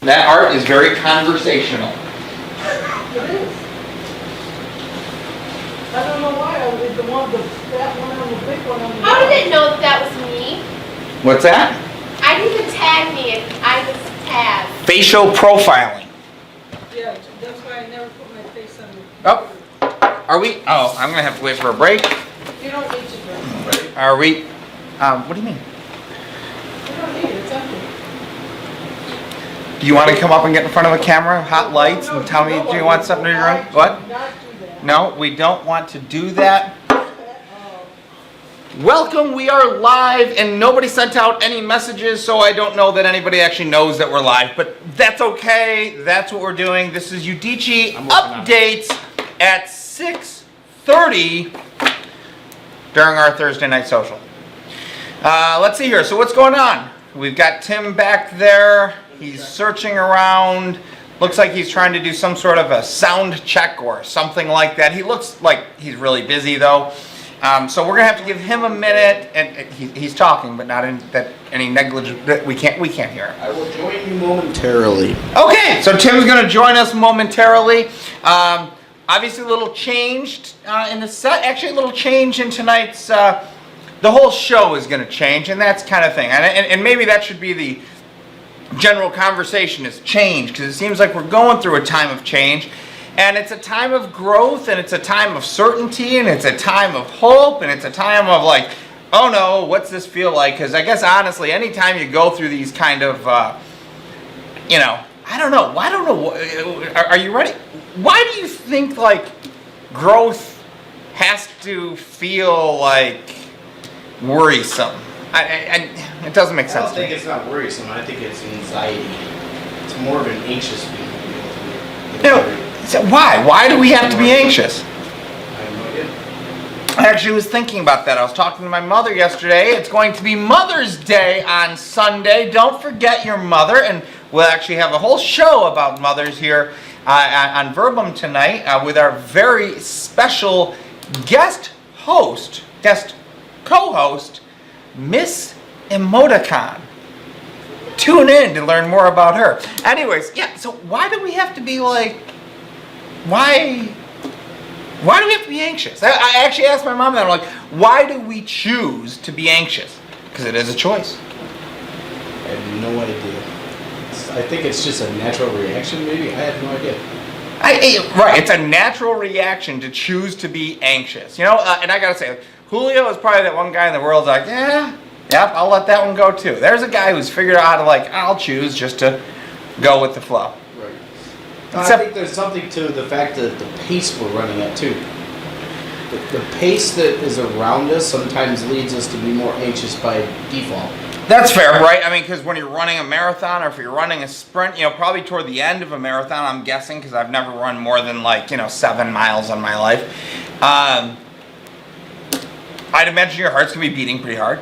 That art is very conversational. It is. I don't know why, that one on the big one on the... How did it know that was me? What's that? I need to tag me if I was tagged. Facial profiling. Yeah, that's why I never put my face on the... Oh, are we? Oh, I'm gonna have to wait for a break. You don't need to drink. Are we? What do you mean? You don't need it, it's empty. Do you want to come up and get in front of a camera, hot lights, and tell me, do you want something in your room? What? Not do that. No, we don't want to do that. Oh. Welcome, we are live, and nobody sent out any messages, so I don't know that anybody actually knows that we're live, but that's okay. That's what we're doing. This is Udicci Updates at 6:30 during our Thursday night social. Let's see here. So what's going on? We've got Tim back there. He's searching around. Looks like he's trying to do some sort of a sound check or something like that. He looks like he's really busy though. So we're gonna have to give him a minute, and he's talking, but not in that any negligent that we can't hear. I will join you momentarily. Okay, so Tim's gonna join us momentarily. Obviously, a little changed in the set. Actually, a little change in tonight's. The whole show is gonna change, and that's kind of thing. And maybe that should be the general conversation is change, because it seems like we're going through a time of change, and it's a time of growth, and it's a time of certainty, and it's a time of hope, and it's a time of like, oh no, what's this feel like? Because I guess honestly, anytime you go through these kind of, I don't know. Are you ready? Why do you think like growth has to feel like worrisome? It doesn't make I sense don't to me. think it's not worrisome. I think it's anxiety. It's more of an anxious feeling. So why? Why do we have to be anxious? I have no idea. I actually was thinking about that. I was talking to my mother yesterday. It's going to be Mother's Day on Sunday. Don't forget your mother. And we'll actually have a whole show about mothers here on Verbum tonight with our very special guest co-host, Miss Emoticon. Tune in to learn more about her. Anyways, yeah, so why do we have to be like, why do we have to be anxious? I actually asked my mom that. I'm like, why do we choose to be anxious? Because it is a choice. I have no idea. I think it's just a natural reaction, maybe. I have no idea. Right, it's a natural reaction to choose to be anxious. And I gotta say, Julio is probably that one guy in the world like, yep, I'll let that one go too. There's a guy who's figured out how to like, I'll choose just to go with the flow. Right. I Except- think there's something to the fact that the pace we're running at too. The pace that is around us sometimes leads us to be more anxious by default. That's fair, right? I mean, because when you're running a marathon or if you're running a sprint, probably toward the end of a marathon, I'm guessing, because I've never run more than 7 miles in my life. I'd imagine your heart's going to be beating pretty hard.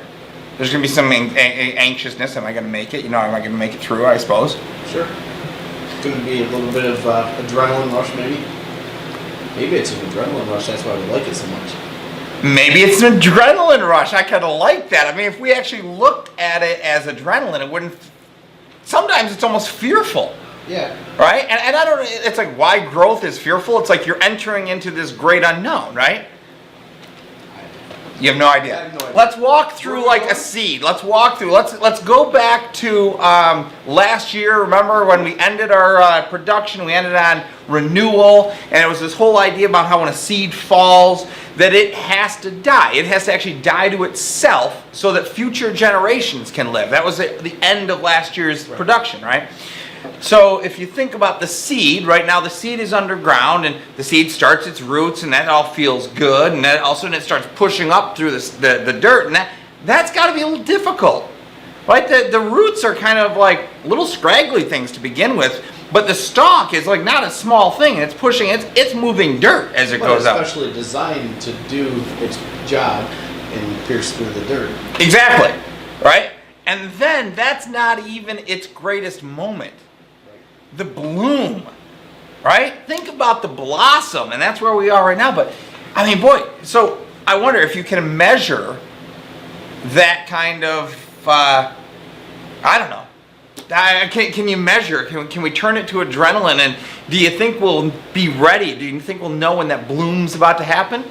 There's going to be some anxiousness. Am I going to make it? Am I going to make it through, I suppose? Sure. It's going to be a little bit of adrenaline rush, maybe. Maybe it's an adrenaline rush. That's why we like it so much. Maybe it's an adrenaline rush. I kind of like that. I mean, if we actually looked at it as adrenaline, it wouldn't... Sometimes it's almost fearful. Yeah. Right? And I don't... It's like why growth is fearful. It's like you're entering into this great unknown, right? You have no idea. I have no idea. Let's walk through like a seed. Let's walk through. Let's go back to last year. Remember when we ended our production? We ended on renewal, and it was this whole idea about how when a seed falls, that it has to die. It has to actually die to itself so that future generations can live. That was the end of last year's production, right? So if you think about the seed, right now the seed is underground and the seed starts its roots and that all feels good, and then all of a sudden it starts pushing up through the dirt, and that's got to be a little difficult, right? The roots are kind of like little scraggly things to begin with, but the stalk is like not a small thing, and it's pushing, it's moving dirt as it goes up. Especially designed to do its job and pierce through the dirt. Exactly, right? And then that's not even its greatest moment. The bloom, right? Think about the blossom, and that's where we are right now. But, I mean, boy, so I wonder if you can measure that kind of, I don't know, Can you measure? Can we turn it to adrenaline? And do you think we'll be ready? Do you think we'll know when that bloom's about to happen?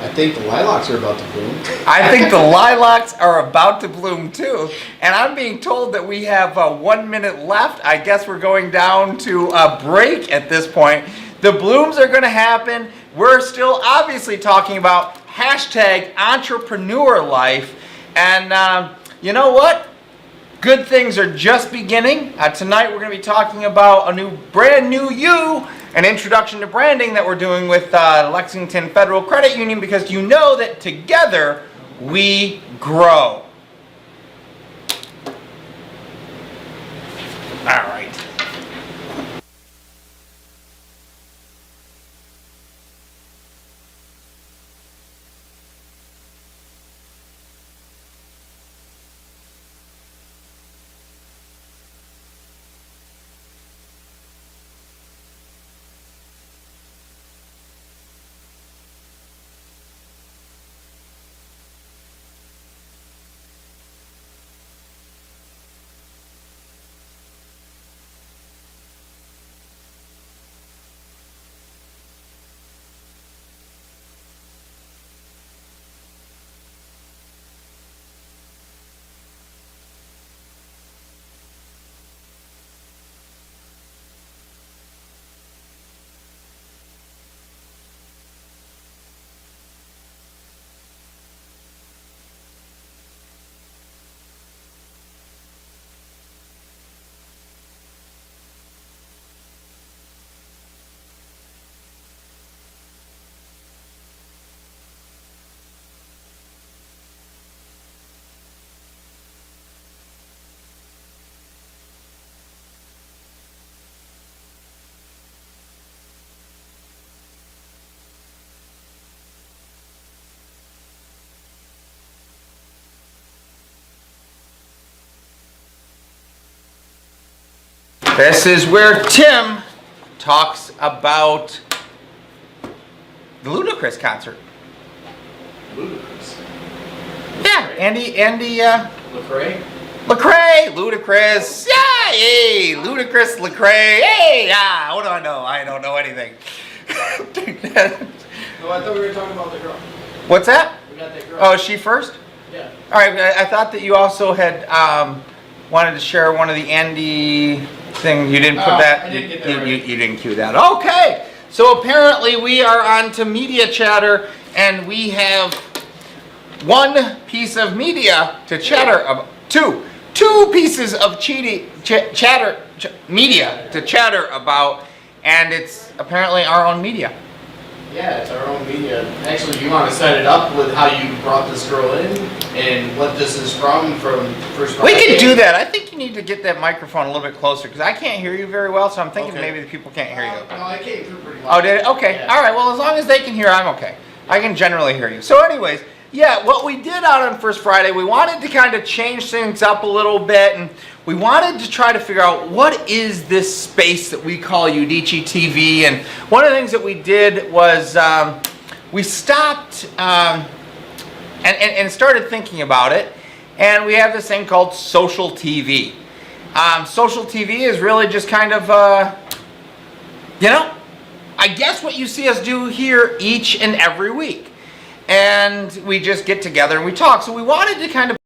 I think the lilacs are about to bloom. I think the lilacs are about to bloom too. And I'm being told that we have 1 minute left. I guess we're going down to a break at this point. The blooms are going to happen. We're still obviously talking about hashtag entrepreneur life. And you know what? Good things are just beginning. Tonight we're going to be talking about a brand new you, an introduction to branding that we're doing with Lexington Federal Credit Union, because you know that together we grow. All right. This is where Tim talks about the Ludacris concert. Ludicrous. Yeah, Andy, Lecrae? Ludacris. Yeah, hey, Ludacris, Lecrae. Hey, what do I know? I don't know anything. No, I thought we were talking about the girl. What's that? We got that girl. Oh, is she first? Yeah. All right, I thought that you also had wanted to share one of the Andy thing. You didn't put that. I didn't get that you, right. you didn't cue that. Okay. So apparently we are on to media chatter, and we have one piece of media to chatter about. Two pieces of media to chatter about, and it's apparently our own media. Yeah, it's our own media. Actually, you want to set it up with how you brought this girl in and what this is from First We Friday? can do that. I think you need to get that microphone a little bit closer, because I can't hear you very well, so I'm thinking Okay. maybe the people can't hear you. No, I came through pretty loud. Oh, did it? Okay. Yeah. All right. Well, as long as they can hear, I'm okay. I can generally hear you. So anyways, yeah, what we did out on First Friday, we wanted to kind of change things up a little bit, and we wanted to try to figure out what is this space that we call Udicci.TV. And one of the things that we did was we stopped and started thinking about it, and we have this thing called social TV. Social TV is really just kind of, I guess what you see us do here each and every week. And we just get together and we talk. So we wanted to kind of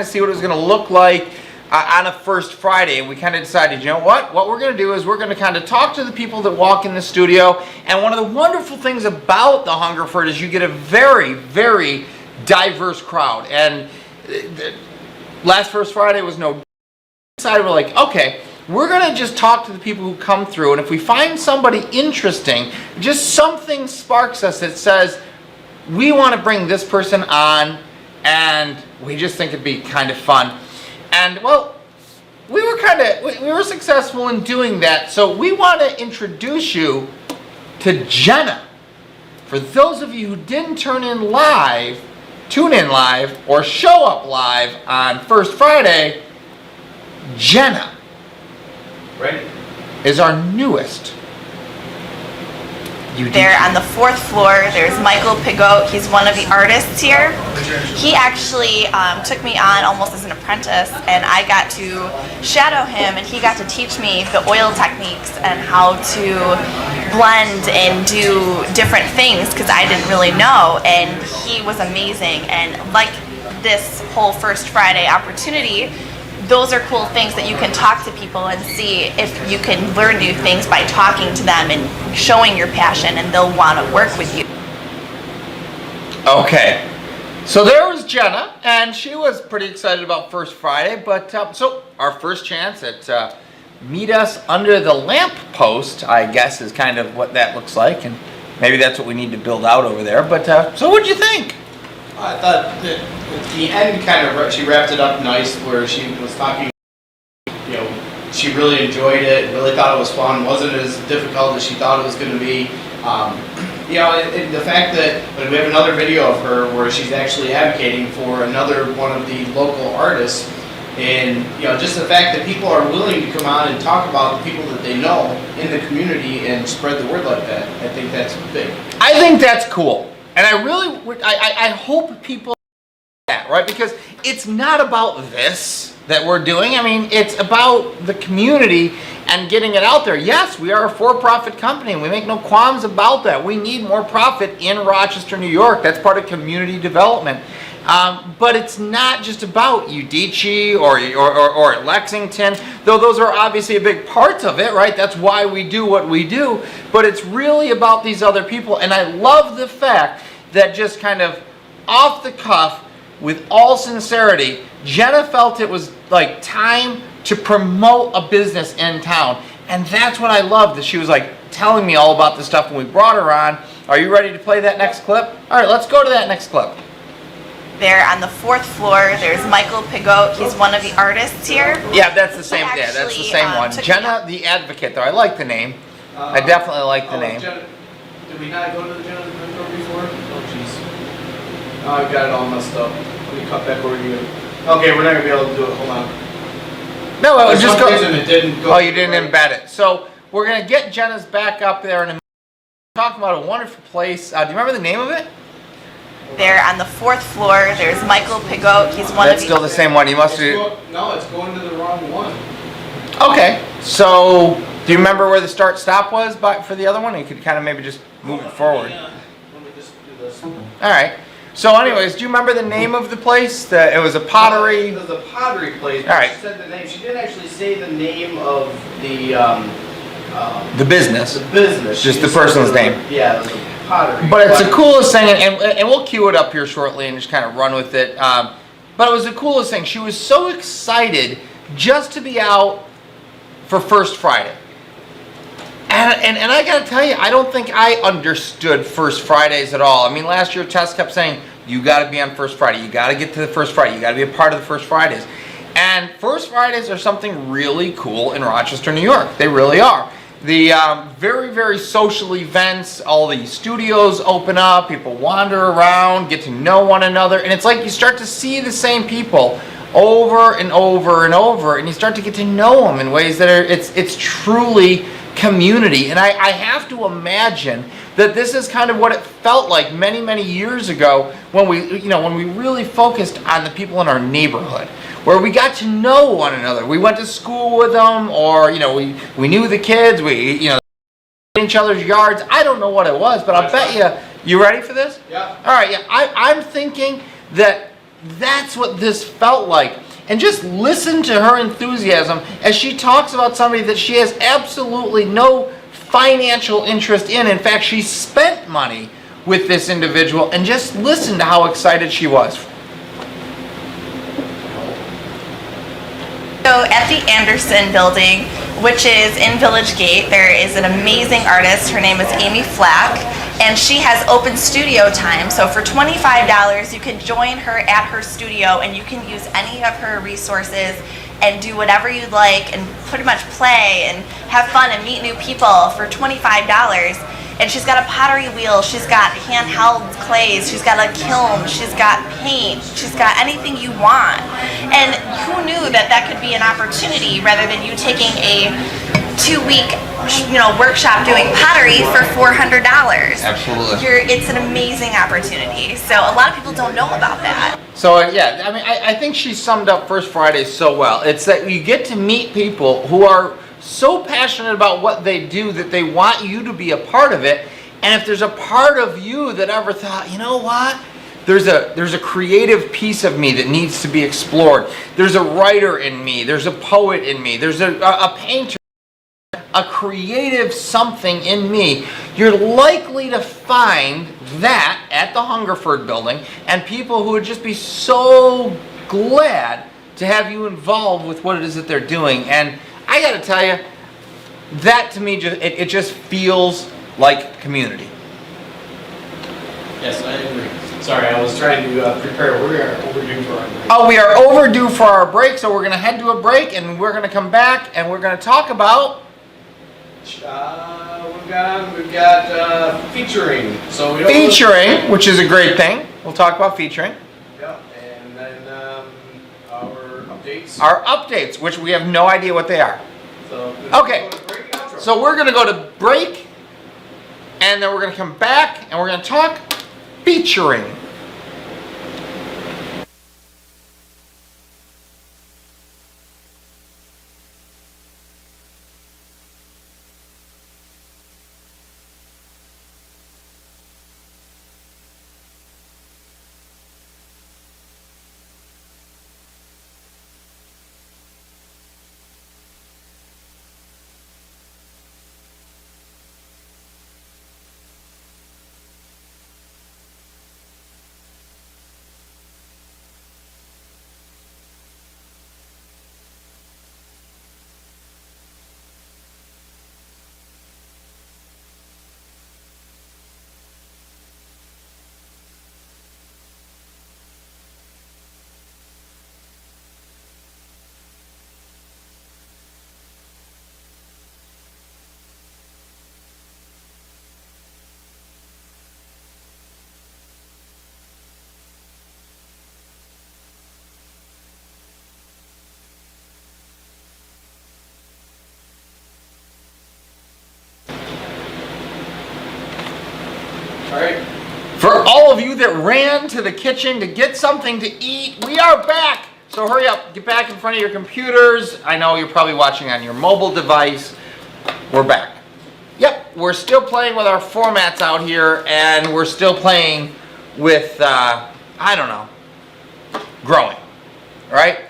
see what it was going to look like on a First Friday. And we kind of decided, you know what? What we're going to do is we're going to kind of talk to the people that walk in the studio. And one of the wonderful things about the Hungerford is you get a very, very diverse crowd. And last First Friday was no decided. We're like, okay, we're going to just talk to the people who come through. And if we find somebody interesting, just something sparks us that says, we want to bring this person on, and we just think it'd be kind of fun. And well, we were successful in doing that. So we want to introduce you to Jenna. For those of you who didn't tune in live, or show up live on First Friday, Jenna Ready? is our newest There on the 4th floor, there's Michael Pigot. He's one of the artists here. He actually took me on almost as an apprentice, and I got to shadow him, and he got to teach me the oil techniques and how to blend and do different things because I didn't really know, and he was amazing. And like this whole First Friday opportunity, those are cool things that you can talk to people and see if you can learn new things by talking to them and showing your passion, and they'll want to work with you. Okay, so there was Jenna, and she was pretty excited about First Friday, but so our first chance at Meet Us Under the Lamp Post, I guess, is kind of what that looks like, and maybe that's what we need to build out over there, but so what'd you think? I thought that at the end she wrapped it up nice where she was talking, she really enjoyed it, really thought it was fun, wasn't as difficult as she thought it was going to be. And the fact that we have another video of her where she's actually advocating for another one of the local artists, and just the fact that people are willing to come out and talk about the people that they know in the community and spread the word like that, I think that's big. I think that's cool. And I really would, I hope people do that, right? Because it's not about this that we're doing. I mean, it's about the community and getting it out there. Yes, we are a for-profit company, and we make no qualms about that. We need more profit in Rochester, New York. That's part of community development. But it's not just about Udicci or Lexington, though those are obviously a big part of it, right? That's why we do what we do. But it's really about these other people. And I love the fact that just kind of off the cuff, with all sincerity, Jenna felt it was like time to promote a business in town. And that's what I loved, that she was like telling me all about this stuff when we brought her on. Are you ready to play that next clip? All right, let's go to that next clip. There on the 4th floor, there's Michael Pigot. He's one of the artists here. Yeah, that's the same. Yeah, that's the same one. Jenna, the Advocate, though. I like the name. I definitely like the name. Jenna, did we not go to the Jenna's mentor before? Oh, jeez. Oh, I've got it all messed up. Let me cut back over to you. Okay, we're not gonna be able to do it. Hold on. No, it was just go. It didn't go. Oh, you didn't embed it. So we're gonna get Jenna's back up there and talk about a wonderful place. Do you remember the name of it? There on the 4th floor, there's Michael Pigot. He's one That's of the... still the same one. You must do. No, it's going to the wrong one. Okay. So, do you remember where the start-stop was for the other one? You could kind of maybe just move it forward. Yeah. Let me just do this. All right. So, anyways, do you remember the name of the place? It was a pottery. It was a pottery place. All right. She said the name. She didn't actually say the name of the business. The business. Just She the said person's it was name. Yeah, it was a pottery. But it's the coolest thing, and we'll cue it up here shortly and just kind of run with it. But it was the coolest thing. She was so excited just to be out for First Friday. And I got to tell you, I don't think I understood First Fridays at all. I mean, last year Tess kept saying, you got to be on First Friday. You got to get to the First Friday. You got to be a part of the First Fridays. And First Fridays are something really cool in Rochester, New York. They really are. The very, very social events, all the studios open up, people wander around, get to know one another, and it's like you start to see the same people over and over and over, and you start to get to know them in ways that are, it's truly community. And I have to imagine that this is kind of what it felt like many, many years ago when we really focused on the people in our neighborhood, where we got to know one another. We went to school with them, or we knew the kids. We in each other's yards. I don't know what it was, but I'll bet you ready for this? Yeah. All right. Yeah. I'm thinking that's what this felt like. And just listen to her enthusiasm as she talks about somebody that she has absolutely no financial interest in. In fact, she spent money with this individual, and just listen to how excited she was. So at the Anderson building, which is in Village Gate, there is an amazing artist. Her name is Amy Flack, and she has open studio time. So for $25, you can join her at her studio, and you can use any of her resources and do whatever you'd like and pretty much play and have fun and meet new people for $25. And she's got a pottery wheel, she's got handheld clays, she's got a kiln, she's got paint, she's got anything you want. And who knew that could be an opportunity rather than you taking a 2-week, workshop doing pottery for $400. Absolutely. It's an amazing opportunity. So a lot of people don't know about that. So yeah, I mean, I think she summed up First Friday so well. It's that you get to meet people who are so passionate about what they do that they want you to be a part of it. And if there's a part of you that ever thought, you know what? There's a creative piece of me that needs to be explored. There's a writer in me. There's a poet in me. There's a painter. A creative something in me, you're likely to find that at the Hungerford building, and people who would just be so glad to have you involved with what it is that they're doing. And I got to tell you, that to me it just feels like community. Yes, I agree. Sorry, I was trying to prepare. We are overdue for our break. Oh, we are overdue for our break, so we're going to head to a break, and we're going to come back, and we're going to talk about We've got featuring. So we don't featuring, which is a great thing. We'll talk about featuring. Yeah, and then our updates. Our updates, which we have no idea what they are. So Okay, so we're going to go to break, and then we're going to come back, and we're going to talk featuring. All right. For all of you that ran to the kitchen to get something to eat, we are back. So hurry up, get back in front of your computers. I know you're probably watching on your mobile device. We're back. Yep, we're still playing with our formats out here, and we're still playing with, I don't know, growing, right?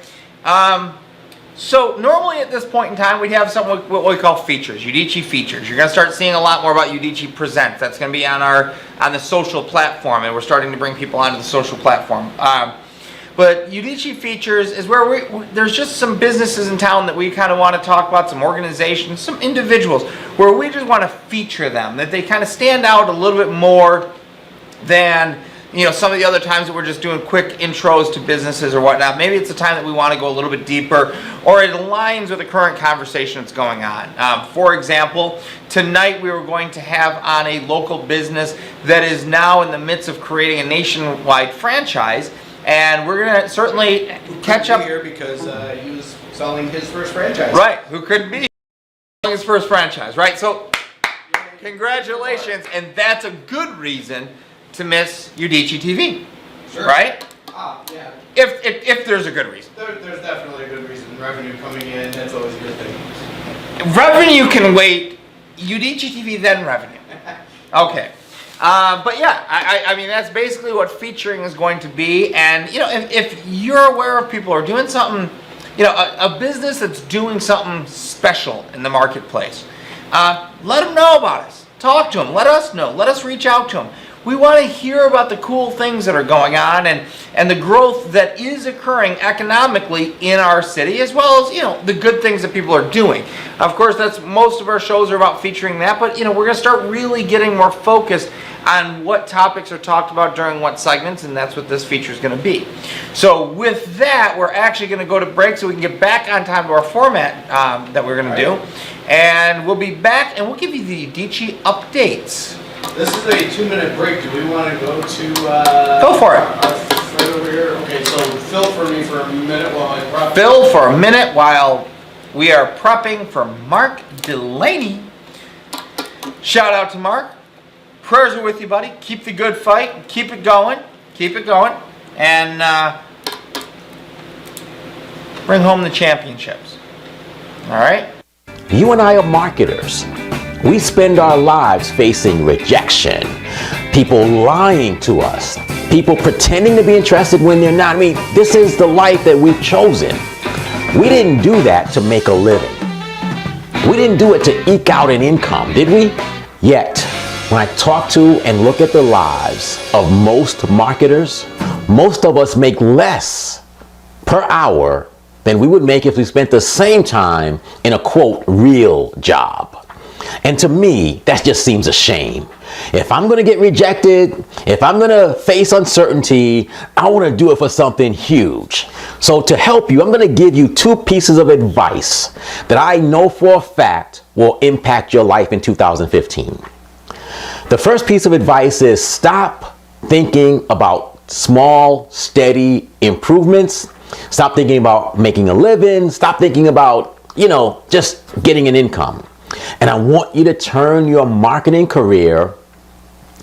So normally at this point in time, we'd have something what we call features, Udicci features. You're going to start seeing a lot more about Udicci Presents. That's going to be on the social platform, and we're starting to bring people onto the social platform. But Udicci features is where there's just some businesses in town that we kind of want to talk about, some organizations, some individuals, where we just want to feature them, that they kind of stand out a little bit more than some of the other times that we're just doing quick intros to businesses or whatnot. Maybe it's a time that we want to go a little bit deeper, or it aligns with the current conversation that's going on. For example, tonight we were going to have on a local business that is now in the midst of creating a nationwide franchise, and we're going to certainly catch up here because he was selling his first franchise. Right, who could be selling his first franchise, right? So congratulations, and that's a good reason to miss Udicci.TV, Sure. right? Yeah. If there's a good reason. There's definitely a good reason. Revenue coming in, that's always a good thing. Revenue can wait. Udicci.TV, then revenue. Okay. But yeah, I mean, that's basically what featuring is going to be. And, if you're aware of people who are doing something, a business that's doing something special in the marketplace, let them know about us. Talk to them. Let us know. Let us reach out to them. We want to hear about the cool things that are going on and the growth that is occurring economically in our city, as well as, the good things that people are doing. Of course, that's most of our shows are about featuring that, but, we're going to start really getting more focused on what topics are talked about during what segments, and that's what this feature is going to be. So with that, we're actually going to go to break so we can get back on time to our format that we're going to do. And we'll be back, and we'll give you the Udicci updates. This is a 2-minute break. Do we want to go to... Go for it. Our friend over here? Okay, so Phil for me for a minute while I prep. Phil for a minute while We are prepping for Mark Delaney. Shout out to Mark. Prayers are with you, buddy. Keep the good fight. Keep it going. Keep it going. And bring home the championships. All right? You and I are marketers. We spend our lives facing rejection, people lying to us, people pretending to be interested when they're not. I mean, this is the life that we've chosen. We didn't do that to make a living. We didn't do it to eke out an income, did we? Yet, when I talk to and look at the lives of most marketers, most of us make less per hour than we would make if we spent the same time in a, quote, real job. And to me, that just seems a shame. If I'm going to get rejected, if I'm going to face uncertainty, I want to do it for something huge. So to help you, I'm going to give you 2 pieces of advice that I know for a fact will impact your life in 2015. The first piece of advice is stop thinking about small, steady improvements. Stop thinking about making a living. Stop thinking about, just getting an income. And I want you to turn your marketing career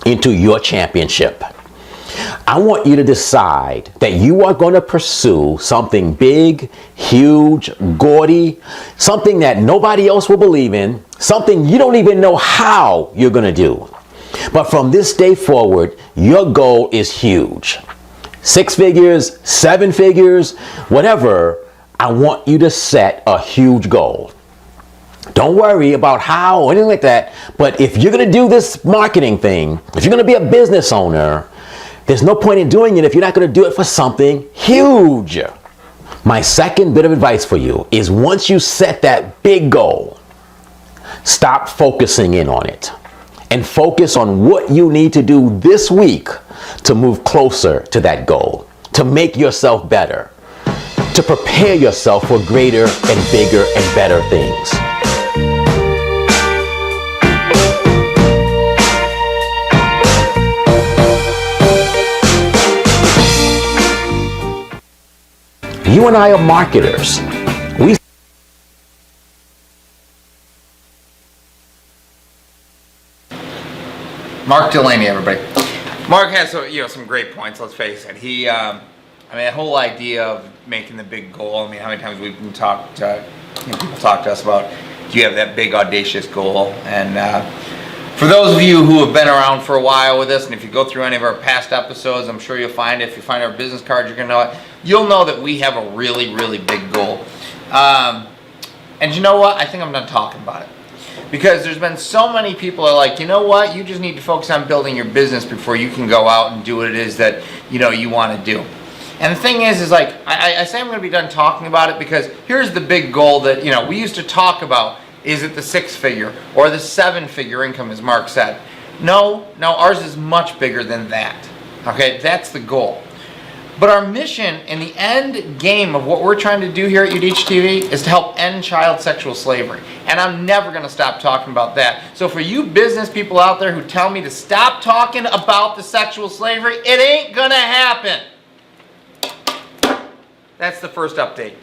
into your championship. I want you to decide that you are going to pursue something big, huge, gaudy, something that nobody else will believe in, something you don't even know how you're going to do. But from this day forward, your goal is huge. 6 figures, 7 figures, whatever. I want you to set a huge goal. Don't worry about how or anything like that. But if you're going to do this marketing thing, if you're going to be a business owner, there's no point in doing it if you're not going to do it for something huge. My second bit of advice for you is once you set that big goal, stop focusing in on it and focus on what you need to do this week to move closer to that goal, to make yourself better, to prepare yourself for greater and bigger and better things. You and I are marketers. Mark Delaney, everybody. Mark has some great points. Let's face it. He, the whole idea of making the big goal. How many times we've been people talk to us about, do you have that big audacious goal? And for those of you who have been around for a while with us, and if you go through any of our past episodes, I'm sure you'll find it. If you find our business cards, you're gonna know it. You'll know that we have a really, really big goal. And you know what? I think I'm done talking about it. Because there's been so many people that are like, you know what? You just need to focus on building your business before you can go out and do what it is that you want to do. And the thing is like, I say I'm going to be done talking about it because here's the big goal that we used to talk about. Is it the 6-figure or the 7-figure income, as Mark said? No, ours is much bigger than that. Okay, that's the goal. But our mission and the end game of what we're trying to do here at Udicci.TV is to help end child sexual slavery. And I'm never going to stop talking about that. So for you business people out there who tell me to stop talking about the sexual slavery, it ain't going to happen. That's the first update.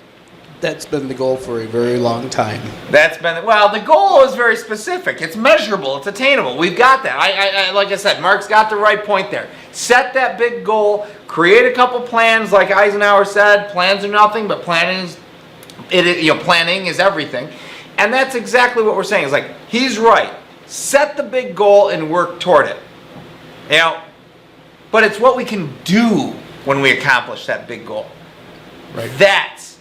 That's been the goal for a very long time. The goal is very specific. It's measurable. It's attainable. We've got that. Like I said, Mark's got the right point there. Set that big goal. Create a couple plans, like Eisenhower said. Plans are nothing, but planning is everything. And that's exactly what we're saying. It's like, he's right. Set the big goal and work toward it. But it's what we can do when we accomplish that big goal. Right. That's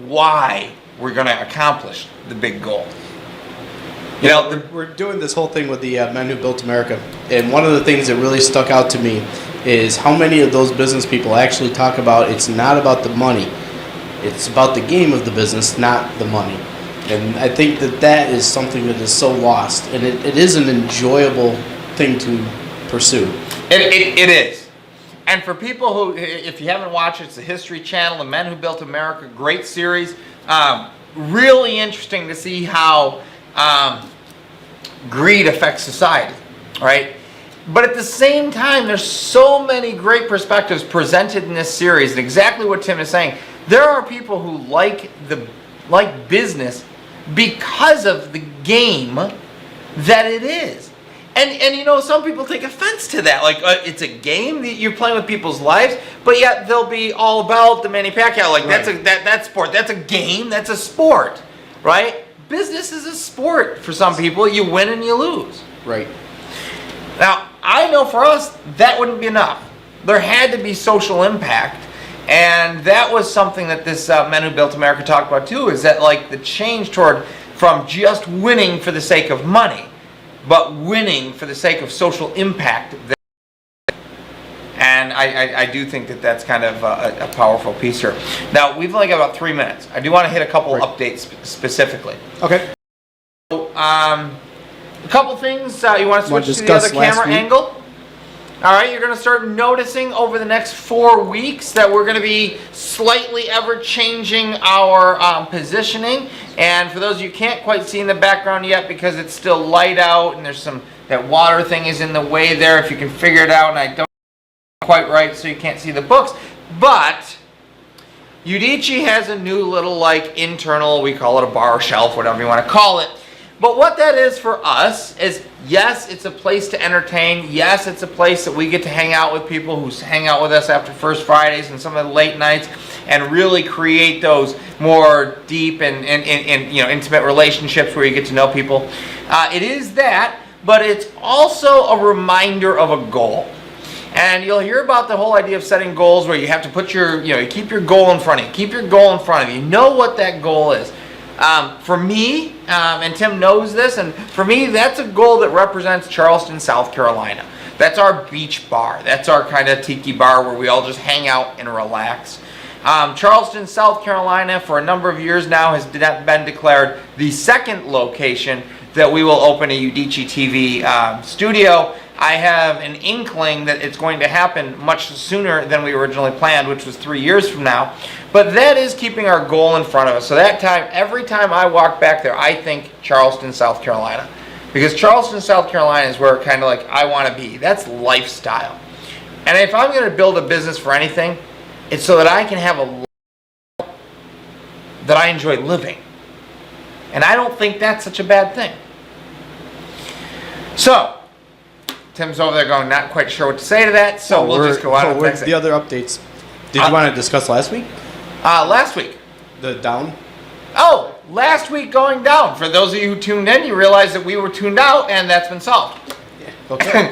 why we're going to accomplish the big goal. We're doing this whole thing with the Men Who Built America, and one of the things that really stuck out to me is how many of those business people actually talk about it's not about the money, it's about the game of the business, not the money. And I think that is something that is so lost, and it is an enjoyable thing to pursue. It is. And for people who, if you haven't watched it, it's the History Channel, The Men Who Built America, great series. Really interesting to see how greed affects society, right? But at the same time, there's so many great perspectives presented in this series, and exactly what Tim is saying. There are people who like business because of the game that it is. And you know, some people take offense to that. Like, it's a game that you're playing with people's lives, but yet they'll be all about the Manny Pacquiao. Like, that's sport. That's a game. That's a sport, right? Business is a sport for some people. You win and you lose. Right. Now, I know for us, that wouldn't be enough. There had to be social impact. And that was something that this Men Who Built America talked about too, is that like the change from just winning for the sake of money, but winning for the sake of social impact. And I do think that that's kind of a powerful piece here. Now, we've only got about 3 minutes. I do want to hit a couple updates specifically. Okay. So, a couple things. You want to switch to the other camera angle? All right, you're going to start noticing over the next 4 weeks that we're going to be slightly ever changing our positioning. And for those of you who can't quite see in the background yet because it's still light out and there's that water thing is in the way there, if you can figure it out, and I don't quite right so you can't see the books. But Udicci has a new little like internal, we call it a bar shelf, whatever you want to call it. But what that is for us is, yes, it's a place to entertain. Yes, it's a place that we get to hang out with people who hang out with us after First Fridays and some of the late nights and really create those more deep and you know, intimate relationships where you get to know people. It is that, but it's also a reminder of a goal. And you'll hear about the whole idea of setting goals where you have to put you keep your goal in front of you. Keep your goal in front of you. Know what that goal is. For me, and Tim knows this, and for me, that's a goal that represents Charleston, South Carolina. That's our beach bar. That's our kind of tiki bar where we all just hang out and relax. Charleston, South Carolina, for a number of years now, has been declared the second location that we will open a Udicci.TV studio. I have an inkling that it's going to happen much sooner than we originally planned, which was 3 years from now. But that is keeping our goal in front of us. So that time, every time I walk back there, I think Charleston, South Carolina. Because Charleston, South Carolina is where kind of like I want to be. That's lifestyle. And if I'm going to build a business for anything, it's so that I can have a life that I enjoy living. And I don't think that's such a bad thing. So, Tim's over there going, not quite sure what to say to that, so we'll just go on. Where's the other updates? Did you want to discuss last week? Last week. The down? Oh, last week going down. For those of you who tuned in, you realize that we were tuned out, and that's been solved. Okay.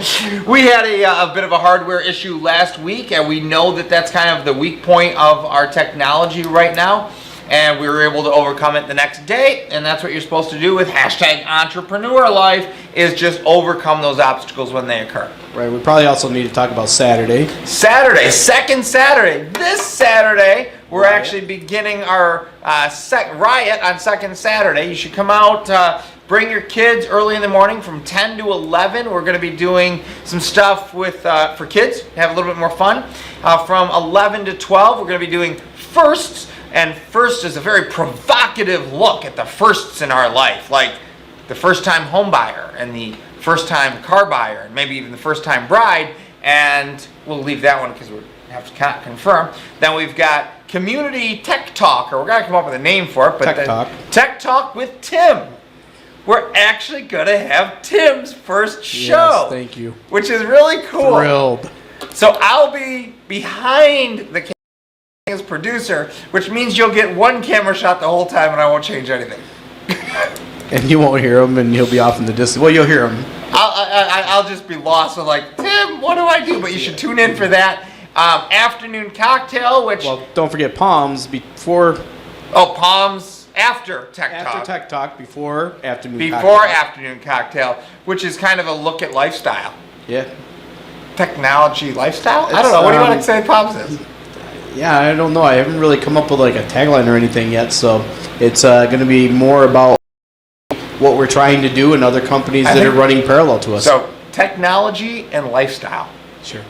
We had a bit of a hardware issue last week, and we know that that's kind of the weak point of our technology right now. And we were able to overcome it the next day, and that's what you're supposed to do with #EntrepreneurLife, is just overcome those obstacles when they occur. Right, we probably also need to talk about Saturday. Second Saturday. This Saturday, we're actually beginning our riot on second Saturday. You should come out, bring your kids early in the morning from 10 to 11. We're going to be doing some stuff with for kids, have a little bit more fun. From 11 to 12, we're going to be doing firsts. And first is a very provocative look at the firsts in our life, like the first time home buyer and the first time car buyer and maybe even the first time bride. And we'll leave that one because we have to confirm. Then we've got Community Tech Talk, or we're going to come up with a name for it. But Tech Talk with Tim. We're actually going to have Tim's first show. Yes, thank you. Which is really cool. Thrilled. So I'll be behind the camera as producer, which means you'll get one camera shot the whole time and I won't change anything. And you won't hear him, and he'll be off in the distance. Well, you'll hear him. I'll just be lost with like, Tim, what do I do? But you should tune in for that. Afternoon cocktail, which... Well, don't forget Palms before... Oh, Palms after Tech Talk. After Tech Talk, before afternoon cocktail. Before afternoon cocktail, which is kind of a look at lifestyle. Yeah. Technology lifestyle? I don't know. What do you want to say Palms is? Yeah, I don't know. I haven't really come up with like a tagline or anything yet, so it's going to be more about what we're trying to do and other companies that are running parallel to us. So, technology and lifestyle. Sure.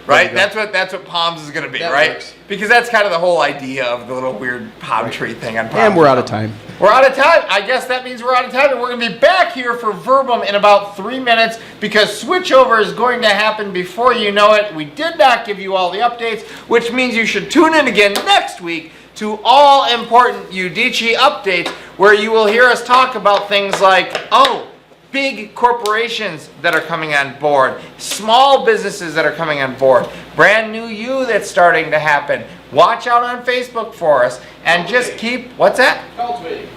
Right? That's what Palms is going to be, that right? Works. Because that's kind of the whole idea of the little weird palm tree thing on Palms. And we're out of time. We're out of time. I guess that means we're out of time, and we're going to be back here for Verbum in about 3 minutes because switchover is going to happen before you know it. We did not give you all the updates, which means you should tune in again next week to all important Udicci updates, where you will hear us talk about things like, oh, big corporations that are coming on board, small businesses that are coming on board, brand new you that's starting to happen. Watch out on Facebook for us and just keep, what's that?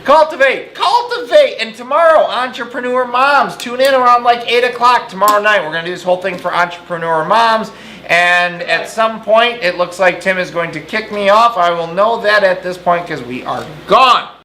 Cultivate. And tomorrow, Entrepreneur Moms, tune in around like 8 o'clock tomorrow night. We're going to do this whole thing for Entrepreneur Moms. And at some point, it looks like Tim is going to kick me off. I will know that at this point because we are gone.